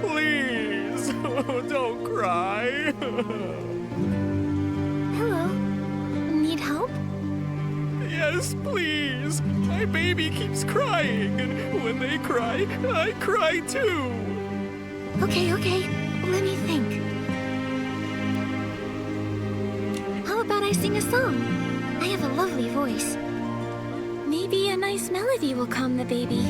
Please, don't cry. Hello. Need help? Yes, please. My baby keeps crying, and when they cry, I cry too. Okay. Let me think. How about I sing a song? I have a lovely voice. Maybe a nice melody will calm the baby.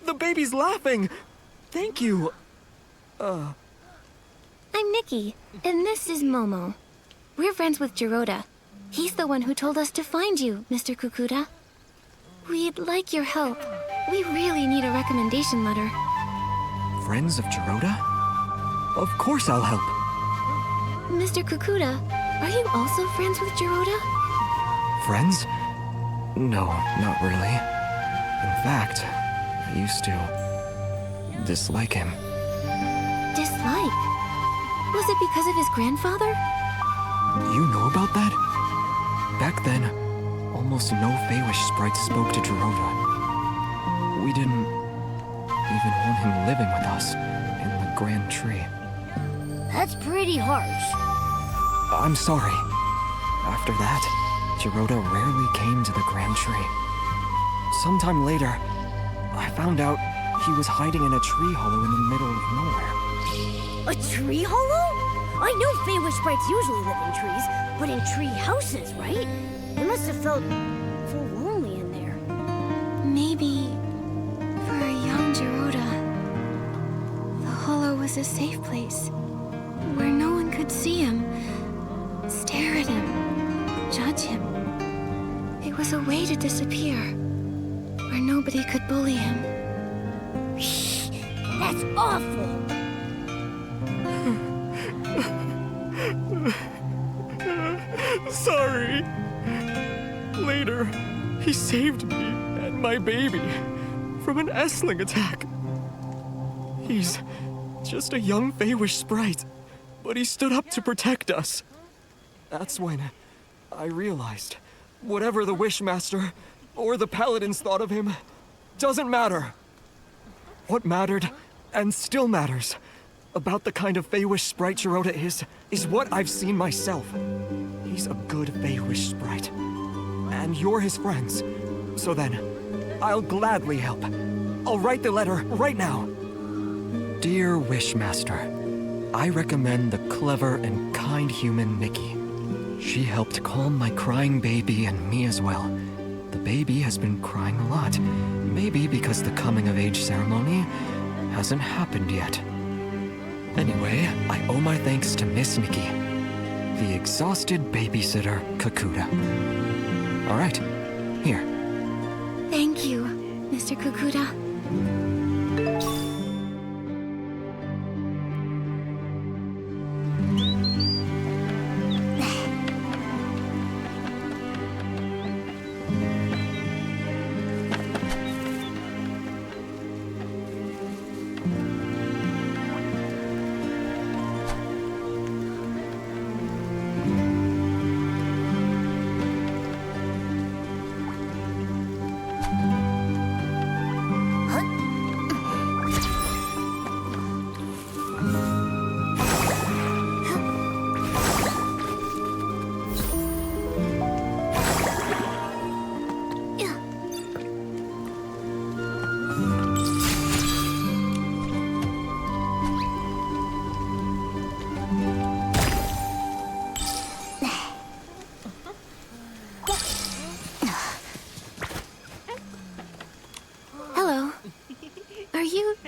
The baby's laughing. Thank you. I'm Nikki, and this is Momo. We're friends with Jiroda. He's the one who told us to find you, Mr. Kukuda. We'd like your help. We really need a recommendation letter. Friends of Jiroda? Of course I'll help. Mr. Kukuda, are you also friends with Jiroda? Friends? No, not really. In fact, I used to dislike him. Dislike? Was it because of his grandfather? You know about that? Back then, almost no Feywish sprites spoke to Jiroda. We didn't even want him living with us in the Grand Tree. That's pretty harsh. I'm sorry. After that, Jiroda rarely came to the Grand Tree. Sometime later, I found out he was hiding in a tree hollow in the middle of nowhere. A tree hollow? I know Feywish sprites usually live in trees, but in tree houses, right? It must have felt so lonely in there. Maybe for a young Jiroda, the hollow was a safe place where no one could see him, stare at him, judge him. It was a way to disappear, where nobody could bully him. That's awful! Sorry. Later, he saved me and my baby from an Essling attack. He's just a young Feywish sprite, but he stood up to protect us. That's when I realized whatever the Wishmaster or the Paladins thought of him doesn't matter. What mattered, and still matters, about the kind of Feywish sprite Jiroda is what I've seen myself. He's a good Feywish sprite. And you're his friends. So then, I'll gladly help. I'll write the letter right now. Dear Wishmaster, I recommend the clever and kind human Nikki. She helped calm my crying baby and me as well. The baby has been crying a lot. Maybe because the coming-of-age ceremony hasn't happened yet. Anyway, I owe my thanks to Miss Nikki, the exhausted babysitter Kukuda. All right, here. Thank you, Mr. Kukuda.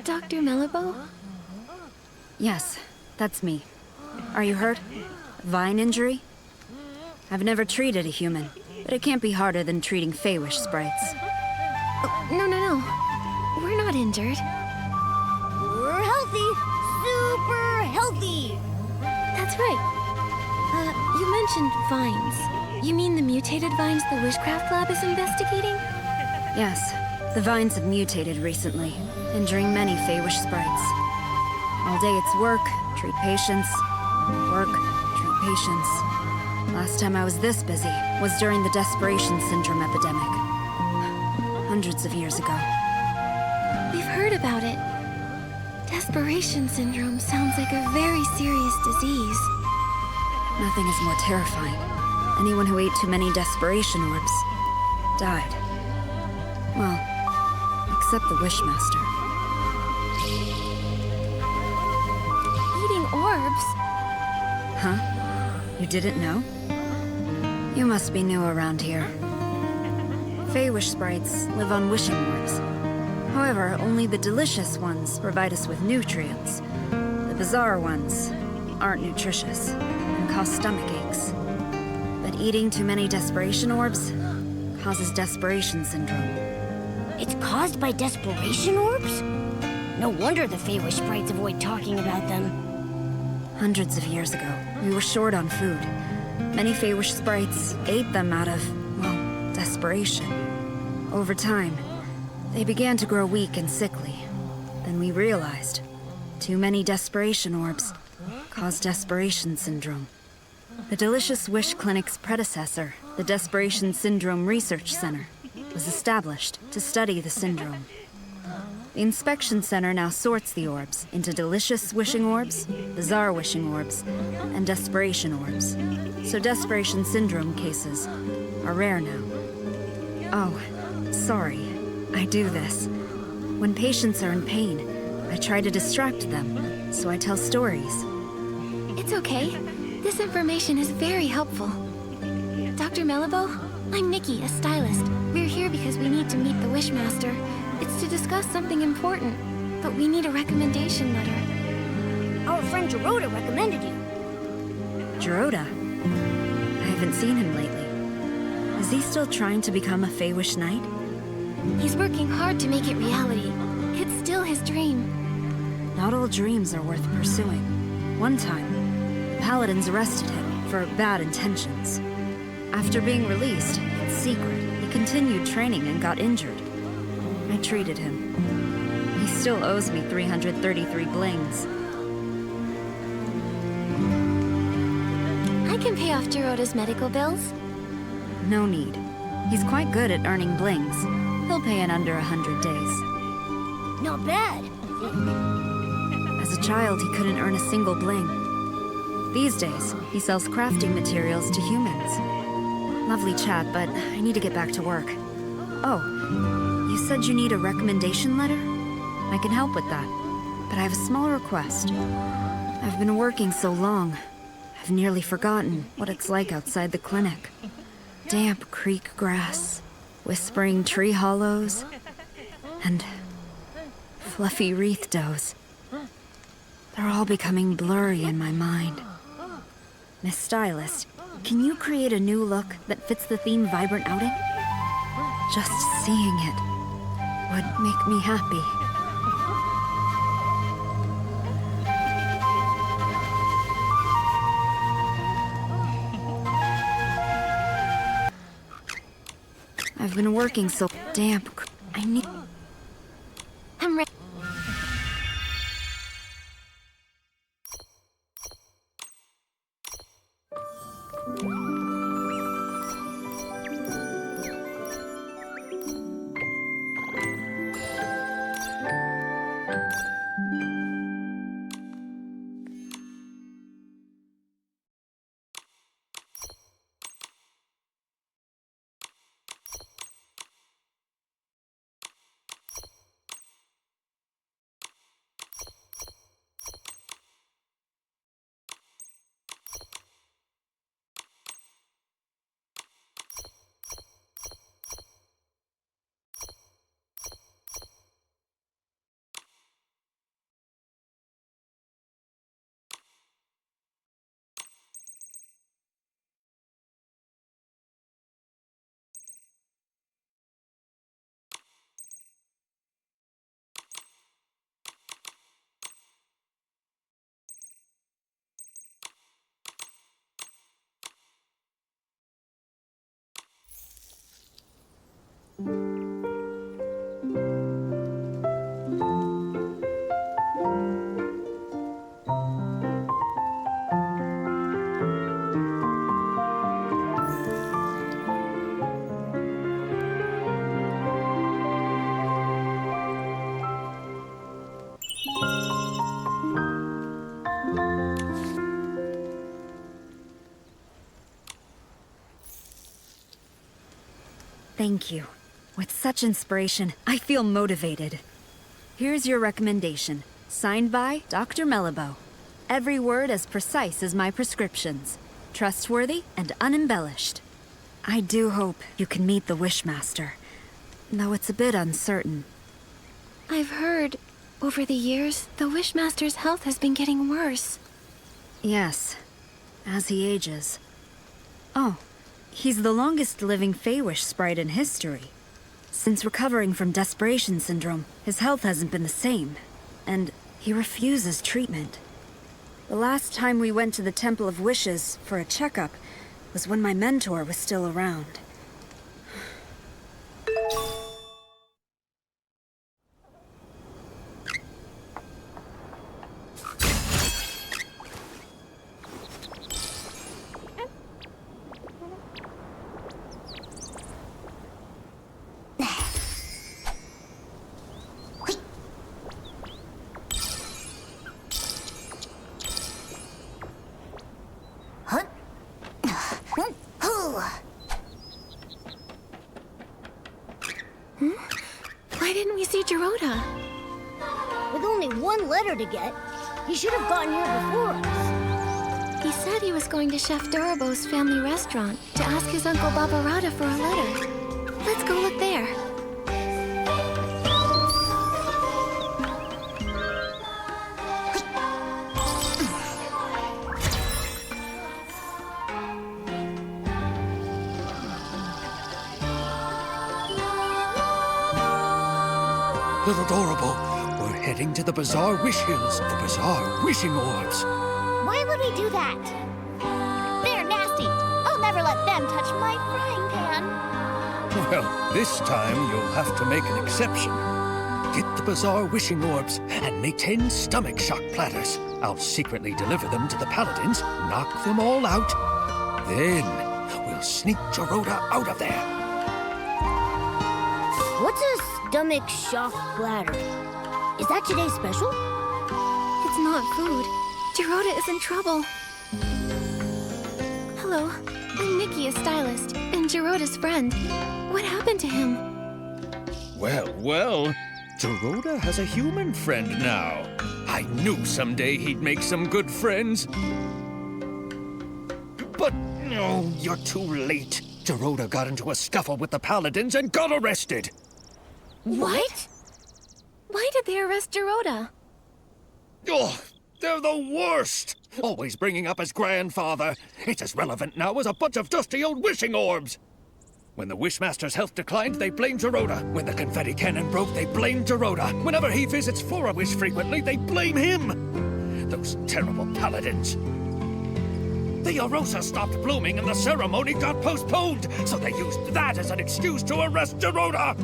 Dr. Melabo? Yes, that's me. Are you hurt? Vine injury? I've never treated a human. but it can't be harder than treating Feywish sprites. Oh, no. We're not injured. We're healthy. Super healthy. That's right. You mentioned vines. You mean the mutated vines the Wishcraft Lab is investigating? Yes, the vines have mutated recently, injuring many Feywish sprites. All day it's work, treat patients. Work, treat patients. Last time I was this busy was during the Desperation Syndrome epidemic. Hundreds of years ago. We've heard about it. Desperation syndrome sounds like a very serious disease. Nothing is more terrifying. Anyone who ate too many desperation orbs died. Well, except the Wishmaster. Eating orbs? Huh? You didn't know? You must be new around here. Feywish sprites live on wishing orbs. However, only the delicious ones provide us with nutrients. The bizarre ones aren't nutritious and cause stomach aches. But eating too many desperation orbs causes desperation syndrome. It's caused by desperation orbs? No wonder the Feywish sprites avoid talking about them. Hundreds of years ago, we were short on food. Many Feywish sprites ate them out of, well, desperation. Over time, they began to grow weak and sickly. Then we realized too many desperation orbs cause desperation syndrome. The Delicious Wish Clinic's predecessor, the Desperation Syndrome Research Center, was established to study the syndrome. The Inspection Center now sorts the orbs into delicious wishing orbs, bizarre wishing orbs, and desperation orbs. So desperation syndrome cases are rare now. Oh, sorry. I do this. When patients are in pain, I try to distract them, so I tell stories. It's okay. This information is very helpful. Dr. Malibo, I'm Nikki, a stylist. We're here because we need to meet the Wishmaster. It's to discuss something important, but we need a recommendation letter. Our friend Gerota recommended you. Gerota? I haven't seen him lately. Is he still trying to become a Feywish Knight? He's working hard to make it reality. It's still his dream. Not all dreams are worth pursuing. One time, the Paladins arrested him for bad intentions. After being released, in secret, he continued training and got injured. I treated him. He still owes me 333 blings. I can pay off Gerota's medical bills. No need. He's quite good at earning blings. He'll pay in under 100 days. Not bad. As a child, he couldn't earn a single bling. These days, he sells crafting materials to humans. Lovely chat, but I need to get back to work. Oh, you said you need a recommendation letter? I can help with that, but I have a small request. I've been working so long, I've nearly forgotten what it's like outside the clinic. Damp creek grass, whispering tree hollows, and fluffy wreath doughs. They're all becoming blurry in my mind. Miss Stylist, can you create a new look that fits the theme Vibrant Outing? Just seeing it would make me happy. I've been working so damp. I need... I'm ready. Thank you. With such inspiration, I feel motivated. Here's your recommendation. Signed by Dr. Mellibo. Every word as precise as my prescriptions. Trustworthy and unembellished. I do hope you can meet the Wishmaster, though it's a bit uncertain. I've heard, over the years, the Wishmaster's health has been getting worse. Yes, as he ages. Oh, he's the longest living Feywish sprite in history. Since recovering from desperation syndrome, his health hasn't been the same, and he refuses treatment. The last time we went to the Temple of Wishes for a checkup was when my mentor was still around. Why didn't we see Gerota? With only one letter to get, he should have gotten here before us. He said he was going to Chef Durabo's family restaurant to ask his Uncle Babarada for a letter. Let's go look there. Little Adorable, we're heading to the Bazaar Wish Hills, the Bazaar Wishing Orbs. Why would we do that? They're nasty. I'll never let them touch my frying pan. Well, this time you'll have to make an exception. Get the Bazaar Wishing Orbs and make 10 stomach shock platters. I'll secretly deliver them to the Paladins, knock them all out. Then we'll sneak Gerota out of there. What's a stomach shock platter? Is that today's special? It's not food. Gerota is in trouble. Hello, I'm Nikki, a stylist, and Gerota's friend. What happened to him? Well, Gerota has a human friend now. I knew someday he'd make some good friends. But, no, you're too late. Gerota got into a scuffle with the Paladins and got arrested. What? Why did they arrest Gerota? Oh, they're the worst! Always bringing up his grandfather. It's as relevant now as a bunch of dusty old wishing orbs. When the Wishmaster's health declined, they blamed Gerota. When the confetti cannon broke, they blamed Gerota. Whenever he visits For-A-Wish frequently, they blame him. Those terrible Paladins. The Arosa stopped blooming and the ceremony got postponed, so they used that as an excuse to arrest Gerota.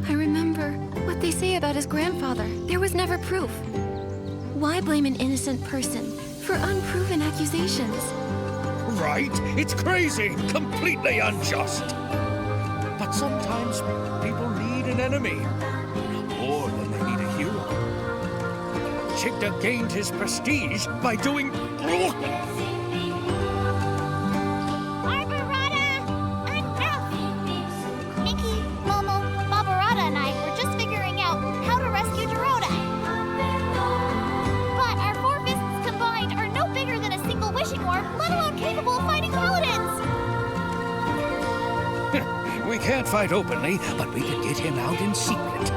I remember what they say about his grandfather. There was never proof. Why blame an innocent person for unproven accusations? Right? It's crazy, completely unjust. But sometimes people need an enemy, more than they need a hero. Chigda gained his prestige by doing... We can't fight openly, but we can get him out in secret.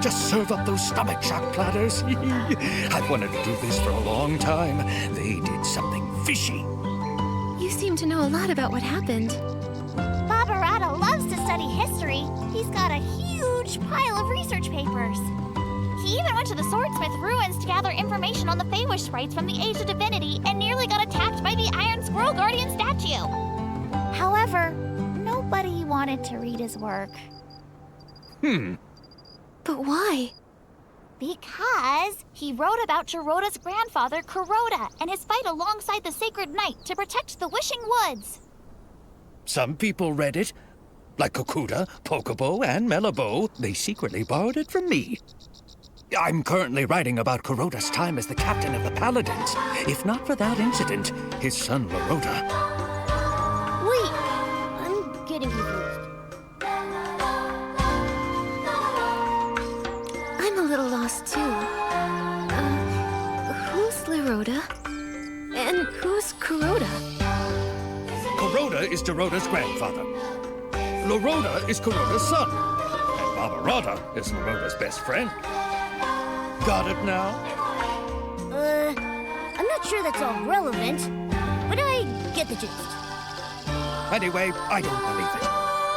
Just serve up those stomach shock platters. I've wanted to do this for a long time. They did something fishy. You seem to know a lot about what happened. Babarada loves to study history. He's got a huge pile of research papers. He even went to the Swordsmith ruins to gather information on the Feywish sprites from the Age of Divinity and nearly got attacked by the Iron Squirrel Guardian statue. However, nobody wanted to read his work. But why? Because he wrote about Geroda's grandfather, Kuroda, and his fight alongside the Sacred Knight to protect the Wishing Woods. Some people read it. Like Kokuda, Pokobo, and Melabo, they secretly borrowed it from me. I'm currently writing about Kuroda's time as the captain of the Paladins. If not for that incident, his son Laroda... Wait, I'm getting confused. I'm a little lost too. Who's Laroda? And who's Kuroda? Kuroda is Geroda's grandfather. Laroda is Kuroda's son. And Barbarada is Laroda's best friend. Got it now? I'm not sure that's all relevant, but I get the gist. Anyway, I don't believe it.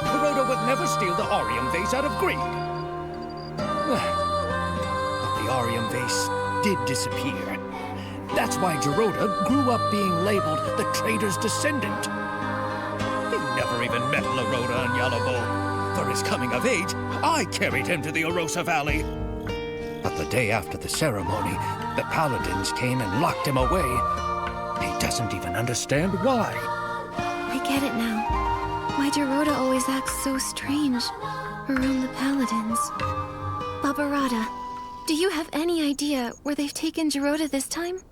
Kuroda would never steal the Arium vase out of greed. But the Arium vase did disappear. That's why Geroda grew up being labeled the trader's descendant. He never even met Laroda and Yalabo. For his coming of age, I carried him to the Orosa Valley. But the day after the ceremony, the Paladins came and locked him away. He doesn't even understand why. I get it now. Why Geroda always acts so strange around the Paladins. Barbarada, do you have any idea where they've taken Geroda this time?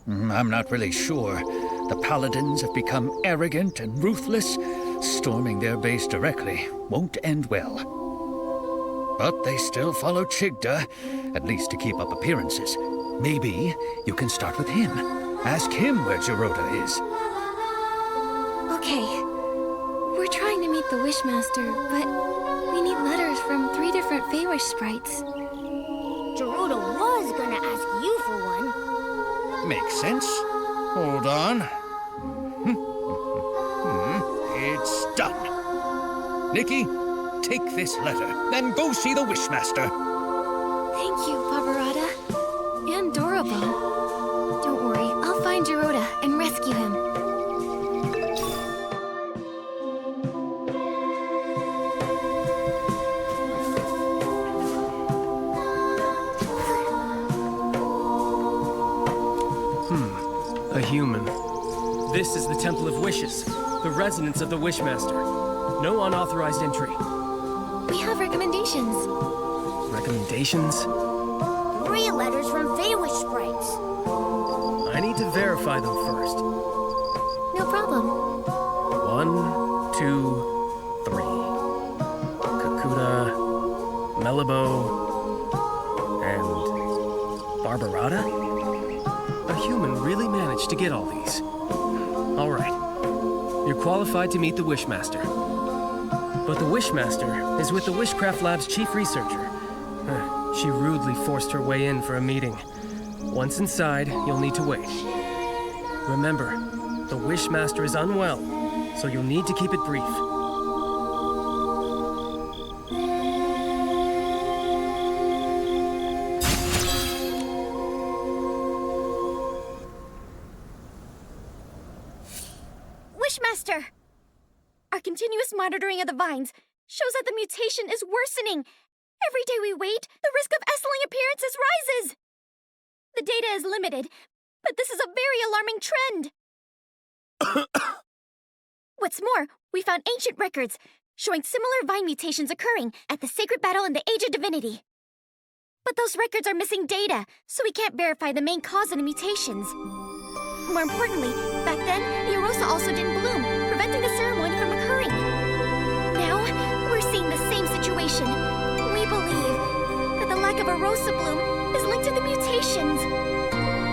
I'm not really sure. The Paladins have become arrogant and ruthless. Storming their base directly won't end well. But they still follow Chigda, at least to keep up appearances. Maybe you can start with him. Ask him where Geroda is. Okay. We're trying to meet the Wishmaster, but we need letters from 3 different Feywish sprites. Geroda was gonna ask you for one. Makes sense. Hold on. It's done. Nikki, take this letter, then go see the Wishmaster. Thank you, Barbarada. And Dorabo. Don't worry, I'll find Geroda and rescue him. A human. This is the Temple of Wishes, the residence of the Wishmaster. No unauthorized entry. We have recommendations. Recommendations? 3 letters from Feywish sprites. I need to verify them first. No problem. 1, 2, 3. Kakuda, Melabo, and Barbarada? A human really managed to get all these. All right. You're qualified to meet the Wishmaster. But the Wishmaster is with the Wishcraft Lab's chief researcher. She rudely forced her way in for a meeting. Once inside, you'll need to wait. Remember, the Wishmaster is unwell, so you'll need to keep it brief. Wishmaster! Our continuous monitoring of the vines shows that the mutation is worsening. Every day we wait, the risk of S-ling appearances rises. The data is limited, but this is a very alarming trend. What's more, we found ancient records showing similar vine mutations occurring at the Sacred Battle in the Age of Divinity. But those records are missing data, so we can't verify the main cause of the mutations. More importantly, back then, the Orosa also didn't bloom, preventing the ceremony from occurring. Now, we're seeing the same situation. We believe that the lack of Orosa bloom is linked to the mutations.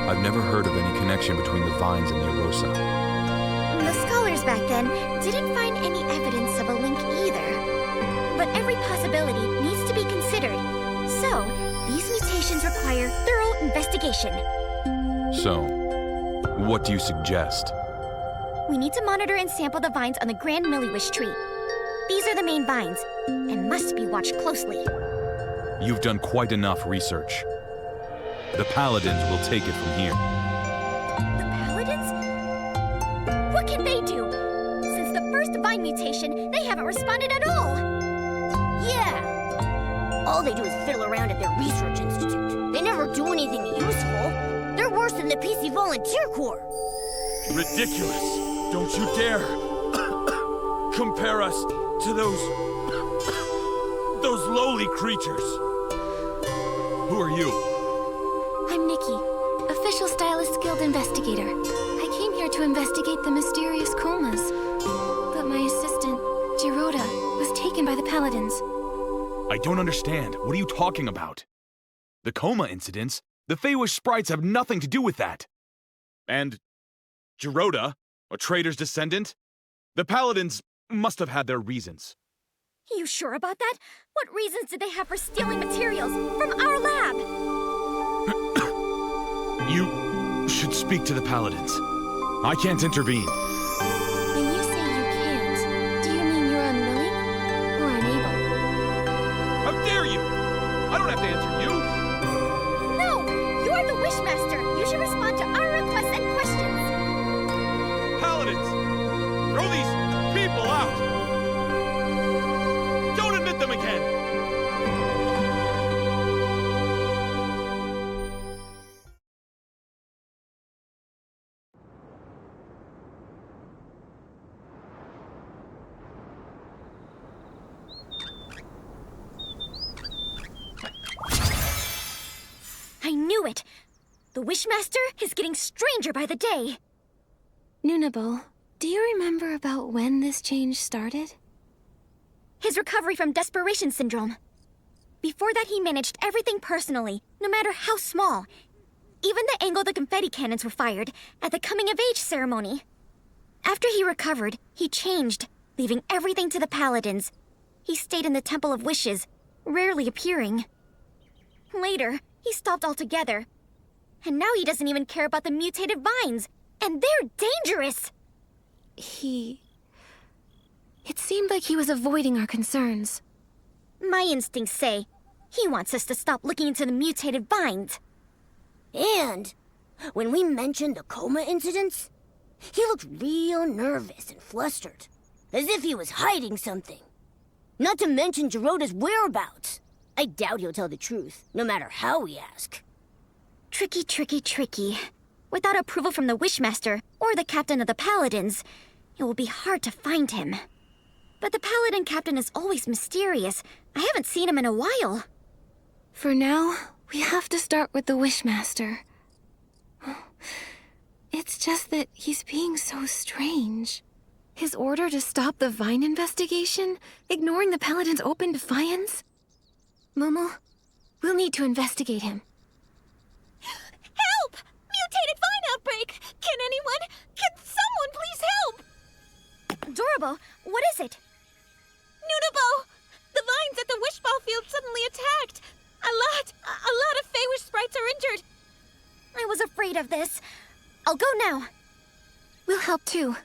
I've never heard of any connection between the vines and the Orosa. The scholars back then didn't find any evidence of a link either. But every possibility needs to be considered. So, these mutations require thorough investigation. So, what do you suggest? We need to monitor and sample the vines on the Grand Milliwish tree. These are the main vines, and must be watched closely. You've done quite enough research. The Paladins will take it from here. The Paladins? What can they do? Since the first vine mutation mutation, they haven't responded at all. Yeah. All they do is fiddle around at their research institute. They never do anything useful. They're worse than the PC Volunteer Corps. Ridiculous! Don't you dare compare us to those lowly creatures. Who are you? I'm Nikki, official Stylist Guild investigator. I came here to investigate the mysterious comas. But my assistant, Giroda, was taken by the Paladins. I don't understand. What are you talking about? The coma incidents? The Feywish sprites have nothing to do with that. And Giroda, a traitor's descendant? The Paladins must have had their reasons. You sure about that? What reasons did they have for stealing materials from our lab? You should speak to the Paladins. I can't intervene. When you say you can't, do you mean you're unwilling or unable? How dare you! I don't have to answer you! No! You are the Wishmaster! You should respond to our requests and questions! Paladins! Throw these people out! Don't admit them again! I knew it! The Wishmaster is getting stranger by the day! Nunabo, do you remember about when this change started? His recovery from desperation syndrome. Before that, he managed everything personally, no matter how small. Even the angle the confetti cannons were fired at the coming-of-age ceremony. After he recovered, he changed, leaving everything to the Paladins. He stayed in the Temple of Wishes, rarely appearing. Later, he stopped altogether. And now he doesn't even care about the mutated vines. And they're dangerous! It seemed like he was avoiding our concerns. My instincts say he wants us to stop looking into the mutated vines. And when we mentioned the coma incidents, he looked real nervous and flustered, as if he was hiding something. Not to mention Giroda's whereabouts. I doubt he'll tell the truth, no matter how we ask. Tricky, tricky, tricky. Without approval from the Wishmaster or the captain of the Paladins, it will be hard to find him. But the Paladin captain is always mysterious. I haven't seen him in a while. For now, we have to start with the Wishmaster. It's just that he's being so strange. His order to stop the Vine investigation, ignoring the Paladin's open defiance. Momo, we'll need to investigate him. Help! Mutated vine outbreak! Can someone please help? Dorabo, what is it? Nunabo! The vines at the wishball field suddenly attacked! A lot of Feywish sprites are injured! I was afraid of this. I'll go now. We'll help too.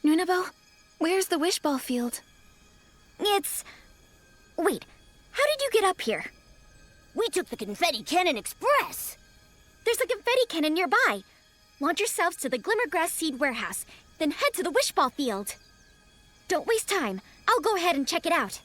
Nunabo, where's the wishball field? Wait, how did you get up here? We took the Confetti Cannon Express! There's a confetti cannon nearby. Launch yourselves to the Glimmergrass Seed Warehouse, then head to the wishball field. Don't waste time. I'll go ahead and check it out.